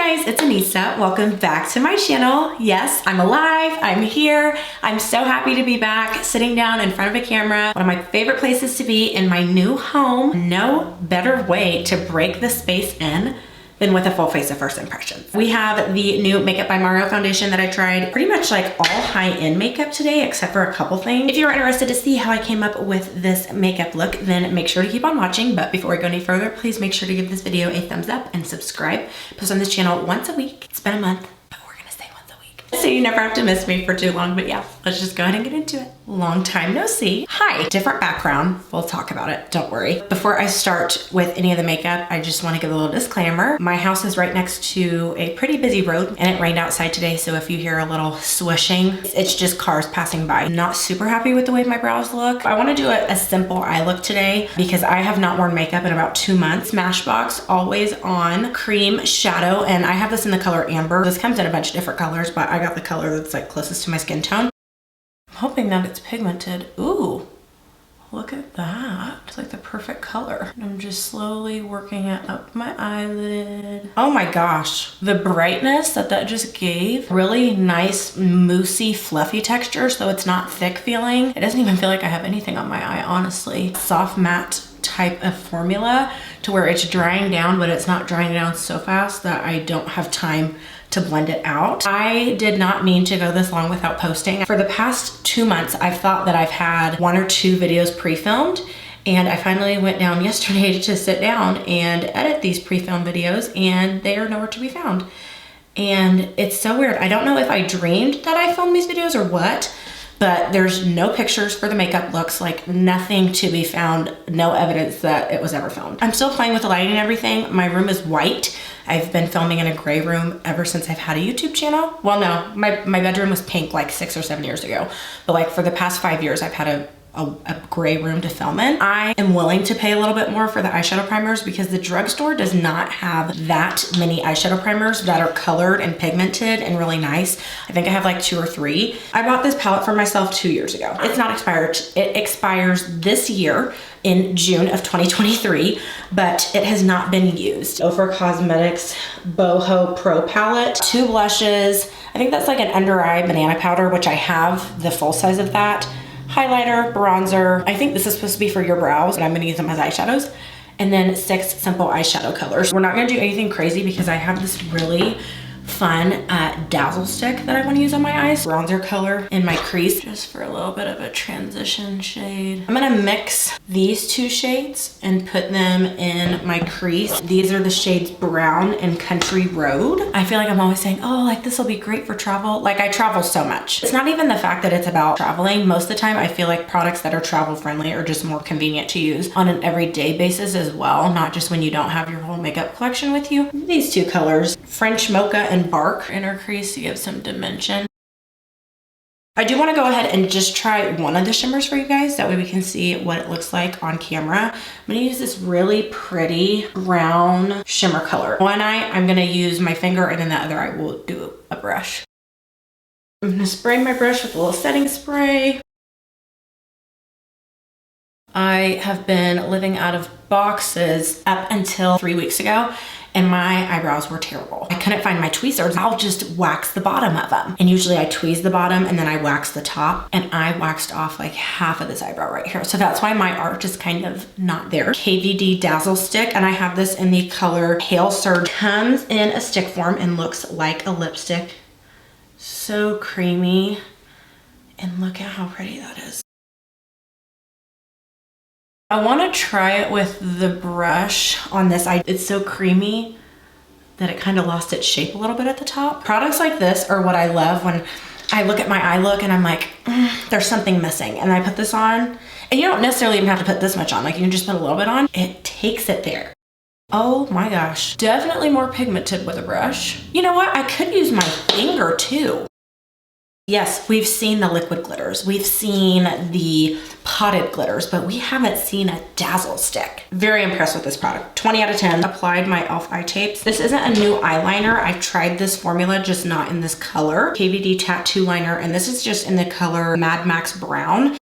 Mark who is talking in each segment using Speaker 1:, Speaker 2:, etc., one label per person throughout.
Speaker 1: Hi guys, it's Anissa. Welcome back to my channel. Yes, I'm alive, I'm here. I'm so happy to be back sitting down in front of a camera. One of my favorite places to be in my new home. No better way to break the space in than with a full face of first impressions. We have the new Makeup by Mario foundation that I tried. Pretty much like all high-end makeup today, except for a couple things. If you're interested to see how I came up with this makeup look, then make sure to keep on watching. But before we go any further, please make sure to give this video a thumbs up and subscribe. I post on this channel once a week. It's been a month, but we're gonna say once a week, so you never have to miss me for too long. But yeah, let's just go ahead and get into it. Long time no see. Hi, different background. We'll talk about it, don't worry. Before I start with any of the makeup, I just wanna give a little disclaimer. My house is right next to a pretty busy road and it rained outside today, so if you hear a little swishing, it's just cars passing by. I'm not super happy with the way my brows look. I wanna do a simple eye look today because I have not worn makeup in about 2 months. Smashbox Always On Cream Shadow, and I have this in the color Amber. This comes in a bunch of different colors, but I got the color that's like closest to my skin tone. I'm hoping that it's pigmented. Ooh, look at that. It's like the perfect color. I'm just slowly working it up my eyelid. Oh my gosh, the brightness that just gave. Really nice, moussey, fluffy texture, so it's not thick feeling. It doesn't even feel like I have anything on my eye, honestly. Soft matte type of formula to where it's drying down, but it's not drying down so fast that I don't have time to blend it out. I did not mean to go this long without posting. For the past 2 months, I've thought that I've had 1 or 2 videos pre-filmed, and I finally went down yesterday to sit down and edit these pre-filmed videos, and they are nowhere to be found. And it's so weird. I don't know if I dreamed that I filmed these videos or what, but there's no pictures for the makeup looks, like nothing to be found, no evidence that it was ever filmed. I'm still playing with the lighting and everything. My room is white. I've been filming in a gray room ever since I've had a YouTube channel. Well, no, my bedroom was pink like 6 or 7 years ago. But like for the past 5 years, I've had a gray room to film in. I am willing to pay a little bit more for the eyeshadow primers because the drugstore does not have that many eyeshadow primers that are colored and pigmented and really nice. I think I have like 2 or 3. I bought this palette for myself 2 years ago. It's not expired. It expires this year in June of 2023, but it has not been used. OFRA Cosmetics BOHO Pro Palette, 2 blushes. I think that's like an under eye banana powder, which I have the full size of that. Highlighter, bronzer. I think this is supposed to be for your brows, and I'm gonna use them as eyeshadows. And then 6 simple eyeshadow colors. We're not gonna do anything crazy because I have this really fun DAZZLE stick that I want to use on my eyes. Bronzer color in my crease, just for a little bit of a transition shade. I'm gonna mix these 2 shades and put them in my crease. These are the shades Brown and Country Road. I feel like I'm always saying, oh, like this will be great for travel. Like I travel so much. It's not even the fact that it's about traveling. Most of the time I feel like products that are travel friendly are just more convenient to use on an everyday basis as well, not just when you don't have your whole makeup collection with you. These 2 colors, French Mocha and Bark, inner crease to give some dimension. I do want to go ahead and just try one of the shimmers for you guys. That way we can see what it looks like on camera. I'm going to use this really pretty brown shimmer color. One eye, I'm going to use my finger, and then the other eye will do a brush. I'm going to spray my brush with a little setting spray. I have been living out of boxes up until 3 weeks ago, and my eyebrows were terrible. I couldn't find my tweezers. I'll just wax the bottom of them. And usually I tweeze the bottom and then I wax the top, and I waxed off like half of this eyebrow right here. So that's why my arch is kind of not there. KVD Dazzle stick, and I have this in the color Pale Surge. Comes in a stick form and looks like a lipstick. So creamy. And look at how pretty that is. I want to try it with the brush on this eye. It's so creamy that it kind of lost its shape a little bit at the top. Products like this are what I love when I look at my eye look and I'm like, there's something missing. And I put this on, and you don't necessarily even have to put this much on. Like you can just put a little bit on. It takes it there. Oh my gosh. Definitely more pigmented with a brush. You know what? I could use my finger too. Yes, we've seen the liquid glitters. We've seen the potted glitters, but we haven't seen a Dazzle stick. Very impressed with this product. 20 out of 10. Applied my e.l.f. eye tapes. This isn't a new eyeliner. I've tried this formula, just not in this color. KVD Tattoo Liner, and this is just in the color Mad Max Brown.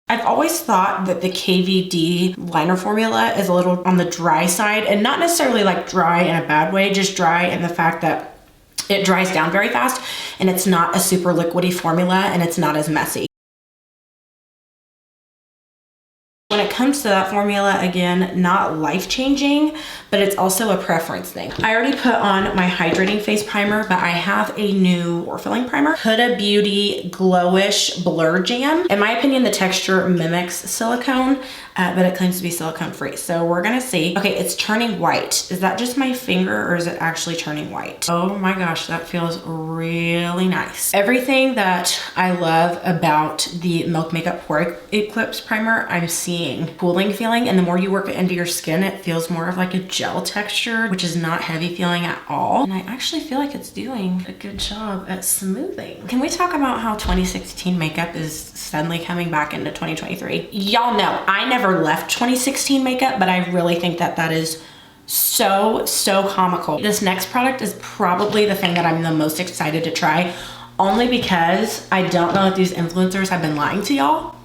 Speaker 1: I've always thought that the KVD liner formula is a little on the dry side, and not necessarily like dry in a bad way, just dry in the fact that it dries down very fast and it's not a super liquidy formula and it's not as messy. When it comes to that formula, again, not life-changing, but it's also a preference thing. I already put on my hydrating face primer, but I have a new pore filling primer, Huda Beauty Glowish Blur Jam. In my opinion, the texture mimics silicone, but it claims to be silicone free. So we're gonna see. Okay, it's turning white. Is that just my finger or is it actually turning white? Oh my gosh, that feels really nice. Everything that I love about the Milk Makeup Pore Eclipse Primer, I'm seeing cooling feeling, and the more you work it into your skin, it feels more of like a gel texture, which is not heavy feeling at all. And I actually feel like it's doing a good job at smoothing. Can we talk about how 2016 makeup is suddenly coming back into 2023? Y'all know I never left 2016 makeup, but I really think that that is so comical. This next product is probably the thing that I'm the most excited to try, only because I don't know if these influencers have been lying to y'all,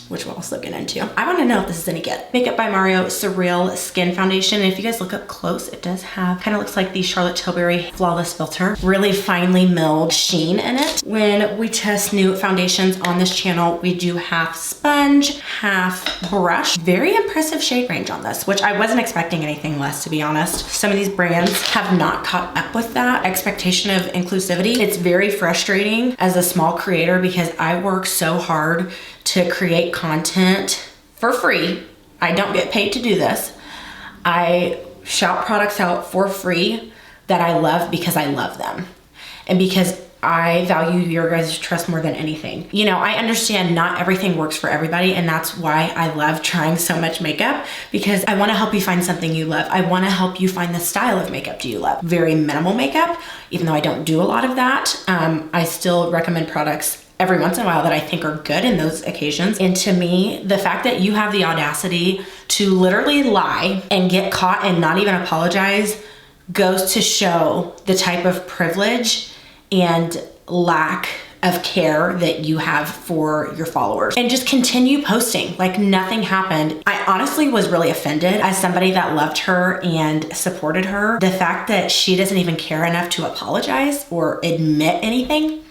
Speaker 1: which we'll also get into. I want to know if this is any good. Makeup by Mario Surreal Skin Foundation. And if you guys look up close, it does have, kind of looks like the Charlotte Tilbury Flawless Filter. Really finely milled sheen in it. When we test new foundations on this channel, we do half sponge, half brush. Very impressive shade range on this, which I wasn't expecting anything less, to be honest. Some of these brands have not caught up with that expectation of inclusivity. It's very frustrating as a small creator because I work so hard to create content for free. I don't get paid to do this. I shout products out for free that I love because I love them and because I value your guys' trust more than anything. You know, I understand not everything works for everybody, and that's why I love trying so much makeup, because I want to help you find something you love. I want to help you find the style of makeup you love. Very minimal makeup, even though I don't do a lot of that. I still recommend products every once in a while that I think are good in those occasions. And to me, the fact that you have the audacity to literally lie and get caught and not even apologize goes to show the type of privilege and lack of care that you have for your followers. And just continue posting like nothing happened. I honestly was really offended as somebody that loved her and supported her. The fact that she doesn't even care enough to apologize or admit anything,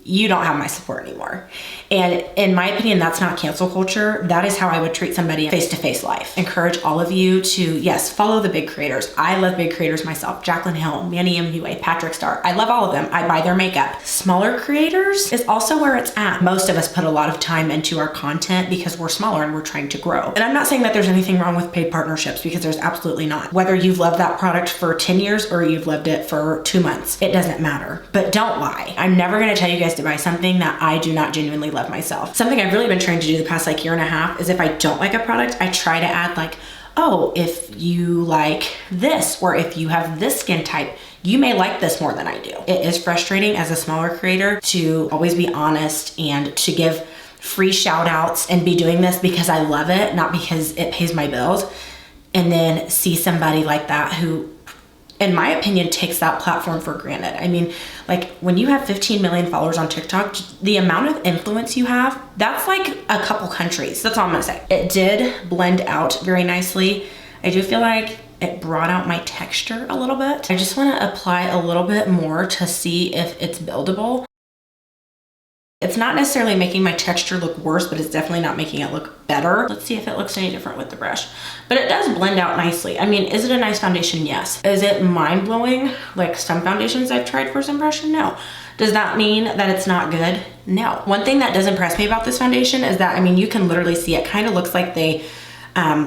Speaker 1: you don't have my support anymore. And in my opinion, that's not cancel culture. That is how I would treat somebody in face-to-face life. Encourage all of you to, yes, follow the big creators. I love big creators myself. Jaclyn Hill, Manny MUA, Patrick Star. I love all of them. I buy their makeup. Smaller creators is also where it's at. Most of us put a lot of time into our content because we're smaller and we're trying to grow. And I'm not saying that there's anything wrong with paid partnerships, because there's absolutely not. Whether you've loved that product for 10 years or you've loved it for 2 months, it doesn't matter. But don't lie. I'm never gonna tell you guys to buy something that I do not genuinely love myself. Something I've really been trying to do the past like year and a half is if I don't like a product, I try to add like, oh, if you like this, or if you have this skin type, you may like this more than I do. It is frustrating as a smaller creator to always be honest and to give free shout outs and be doing this because I love it, not because it pays my bills, and then see somebody like that who, in my opinion, takes that platform for granted. I mean, like when you have 15 million followers on TikTok, the amount of influence you have, that's like a couple countries. That's all I'm gonna say. It did blend out very nicely. I do feel like it brought out my texture a little bit. I just wanna apply a little bit more to see if it's buildable. It's not necessarily making my texture look worse, but it's definitely not making it look better. Let's see if it looks any different with the brush. But it does blend out nicely. I mean, is it a nice foundation? Yes. Is it mind-blowing like some foundations I've tried first impression? No. Does that mean that it's not good? No. One thing that does impress me about this foundation is that, I mean, you can literally see it kind of looks like they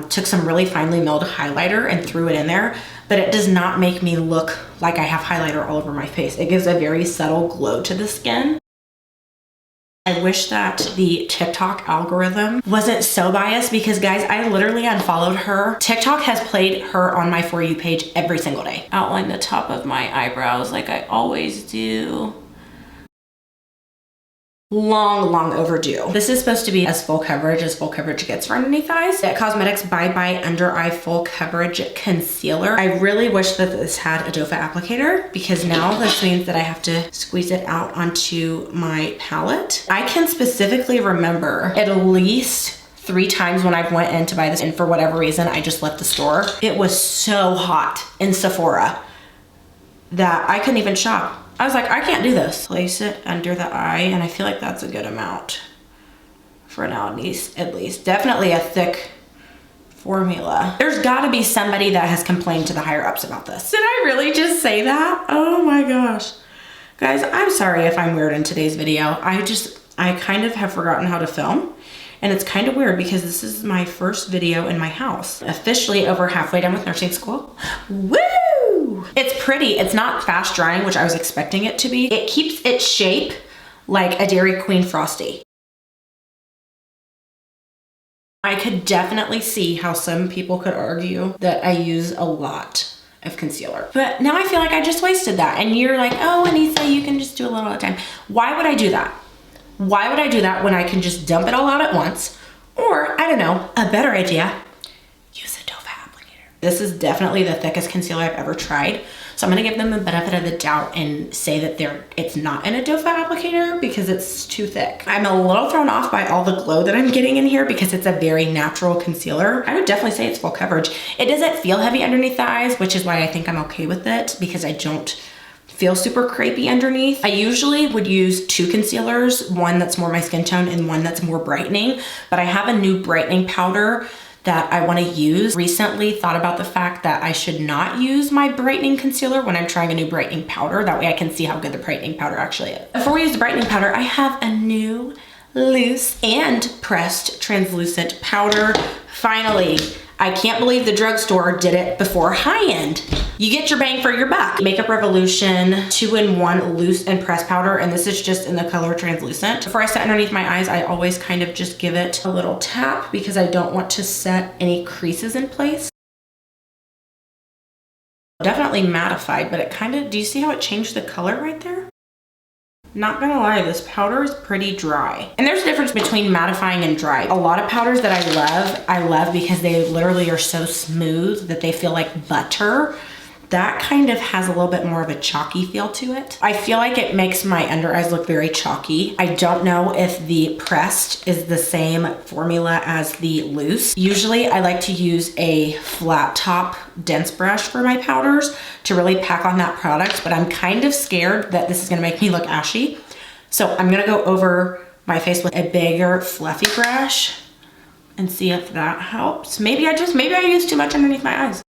Speaker 1: took some really finely milled highlighter and threw it in there, but it does not make me look like I have highlighter all over my face. It gives a very subtle glow to the skin. I wish that the TikTok algorithm wasn't so biased, because guys, I literally unfollowed her. TikTok has played her on my For You page every single day. Outline the top of my eyebrows like I always do. long overdue. This is supposed to be as full coverage gets for underneath eyes. At Cosmetics Bye Bye Under Eye Full Coverage Concealer. I really wish that this had a doe foot applicator, because now this means that I have to squeeze it out onto my palette. I can specifically remember at least 3 times when I went in to buy this, and for whatever reason I just left the store. It was so hot in Sephora that I couldn't even shop. I was like, I can't do this. Place it under the eye, and I feel like that's a good amount for now, at least. Definitely a thick formula. There's gotta be somebody that has complained to the higher ups about this. Did I really just say that? Oh my gosh. Guys, I'm sorry if I'm weird in today's video. I kind of have forgotten how to film. And it's kind of weird because this is my first video in my house. Officially over halfway done with nursing school. Woo! It's pretty. It's not fast drying, which I was expecting it to be. It keeps its shape like a Dairy Queen Frosty. I could definitely see how some people could argue that I use a lot of concealer. But now I feel like I just wasted that. And you're like, oh, Anissa, you can just do a little at a time. Why would I do that? Why would I do that when I can just dump it all out at once? Or, I don't know, a better idea, use a doe foot applicator. This is definitely the thickest concealer I've ever tried. So I'm gonna give them the benefit of the doubt and say that it's not in a doe foot applicator because it's too thick. I'm a little thrown off by all the glow that I'm getting in here because it's a very natural concealer. I would definitely say it's full coverage. It doesn't feel heavy underneath the eyes, which is why I think I'm okay with it, because I don't feel super crepey underneath. I usually would use 2 concealers, one that's more my skin tone and one that's more brightening, but I have a new brightening powder that I want to use. Recently thought about the fact that I should not use my brightening concealer when I'm trying a new brightening powder. That way I can see how good the brightening powder actually is. Before we use the brightening powder, I have a new loose and pressed translucent powder. Finally, I can't believe the drugstore did it before high-end. You get your bang for your buck. Makeup Revolution 2-in-1 loose and pressed powder, and this is just in the color translucent. Before I set underneath my eyes, I always kind of just give it a little tap because I don't want to set any creases in place. Definitely mattified, but it kind of, do you see how it changed the color right there? Not gonna lie, this powder is pretty dry. And there's a difference between mattifying and dry. A lot of powders that I love because they literally are so smooth that they feel like butter. That kind of has a little bit more of a chalky feel to it. I feel like it makes my under eyes look very chalky. I don't know if the pressed is the same formula as the loose. Usually I like to use a flat top dense brush for my powders to really pack on that product, but I'm kind of scared that this is gonna make me look ashy. So I'm gonna go over my face with a bigger fluffy brush and see if that helps. Maybe I use too much underneath my eyes.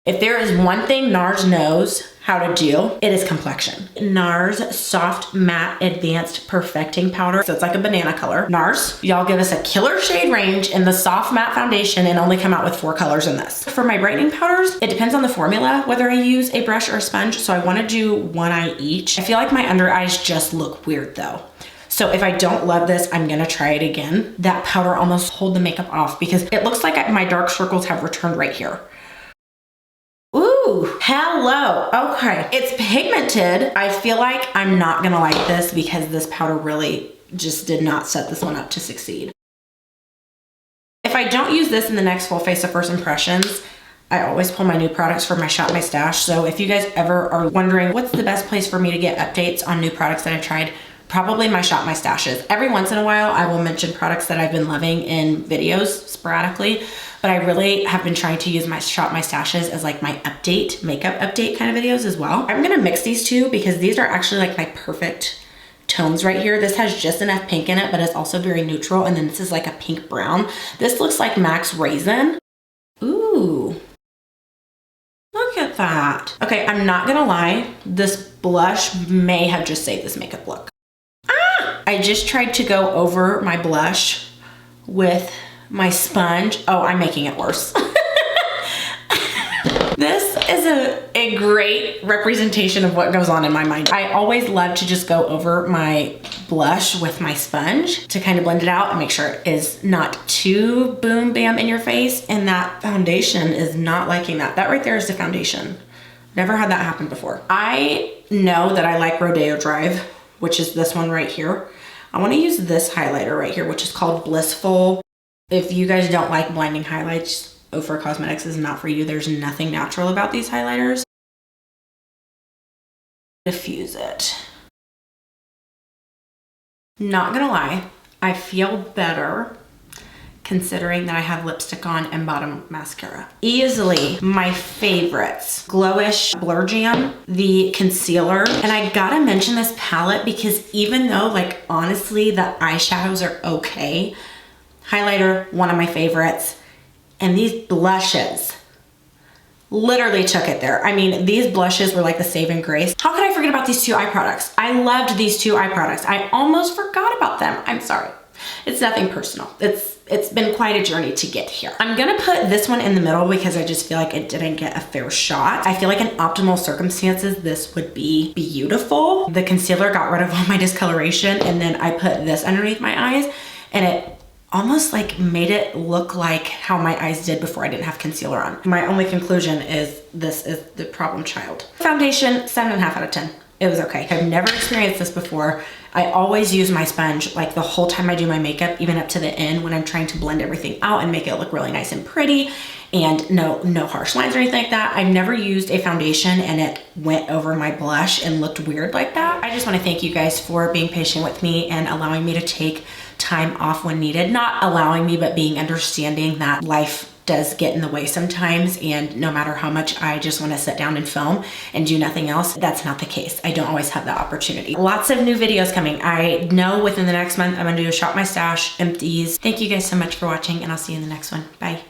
Speaker 1: If there is one thing NARS knows how to do, it is complexion. NARS Soft Matte Advanced Perfecting Powder. So it's like a banana color. NARS, y'all give us a killer shade range in the soft matte foundation and only come out with 4 colors in this. For my brightening powders, it depends on the formula, whether I use a brush or a sponge. So I wanna do one eye each. I feel like my under eyes just look weird though. So if I don't love this, I'm gonna try it again. That powder almost hold the makeup off because it looks like my dark circles have returned right here. Ooh, hello. Okay, it's pigmented. I feel like I'm not gonna like this because this powder really just did not set this one up to succeed. If I don't use this in the next full face of first impressions, I always pull my new products from my Shop My Stash. So if you guys ever are wondering what's the best place for me to get updates on new products that I've tried, probably my Shop My Stashes. Every once in a while, I will mention products that I've been loving in videos sporadically, but I really have been trying to use my Shop My Stashes as like my makeup update kind of videos as well. I'm gonna mix these two because these are actually like my perfect tones right here. This has just enough pink in it, but it's also very neutral. And then this is like a pink brown. This looks like Max Raisin. Ooh. Look at that. Okay, I'm not gonna lie. This blush may have just saved this makeup look. I just tried to go over my blush with my sponge. Oh, I'm making it worse. This is a great representation of what goes on in my mind. I always love to just go over my blush with my sponge to kind of blend it out and make sure it is not too boom bam in your face. And that foundation is not liking that. That right there is the foundation. Never had that happen before. I know that I like Rodeo Drive, which is this one right here. I want to use this highlighter right here, which is called Blissful. If you guys don't like blinding highlights, OFRA Cosmetics is not for you. There's nothing natural about these highlighters. Diffuse it. Not gonna lie, I feel better considering that I have lipstick on and bottom mascara. Easily my favorites. Glowish Blur Jam, the concealer. And I gotta mention this palette because even though, like, honestly, the eyeshadows are okay, highlighter, one of my favorites. And these blushes literally took it there. I mean, these blushes were like the saving grace. How could I forget about these two eye products? I loved these two eye products. I almost forgot about them. I'm sorry. It's nothing personal. It's been quite a journey to get here. I'm gonna put this one in the middle because I just feel like it didn't get a fair shot. I feel like in optimal circumstances, this would be beautiful. The concealer got rid of all my discoloration, and then I put this underneath my eyes, and it almost like made it look like how my eyes did before I didn't have concealer on. My only conclusion is this is the problem child. Foundation, 7.5 out of 10. It was okay. I've never experienced this before. I always use my sponge like the whole time I do my makeup, even up to the end when I'm trying to blend everything out and make it look really nice and pretty, and no harsh lines or anything like that. I've never used a foundation and it went over my blush and looked weird like that. I just want to thank you guys for being patient with me and allowing me to take time off when needed. Not allowing me, but being understanding that life does get in the way sometimes, and no matter how much I just want to sit down and film and do nothing else, that's not the case. I don't always have that opportunity. Lots of new videos coming. I know within the next month I'm gonna do a shop my stash, empties. Thank you guys so much for watching, and I'll see you in the next one. Bye.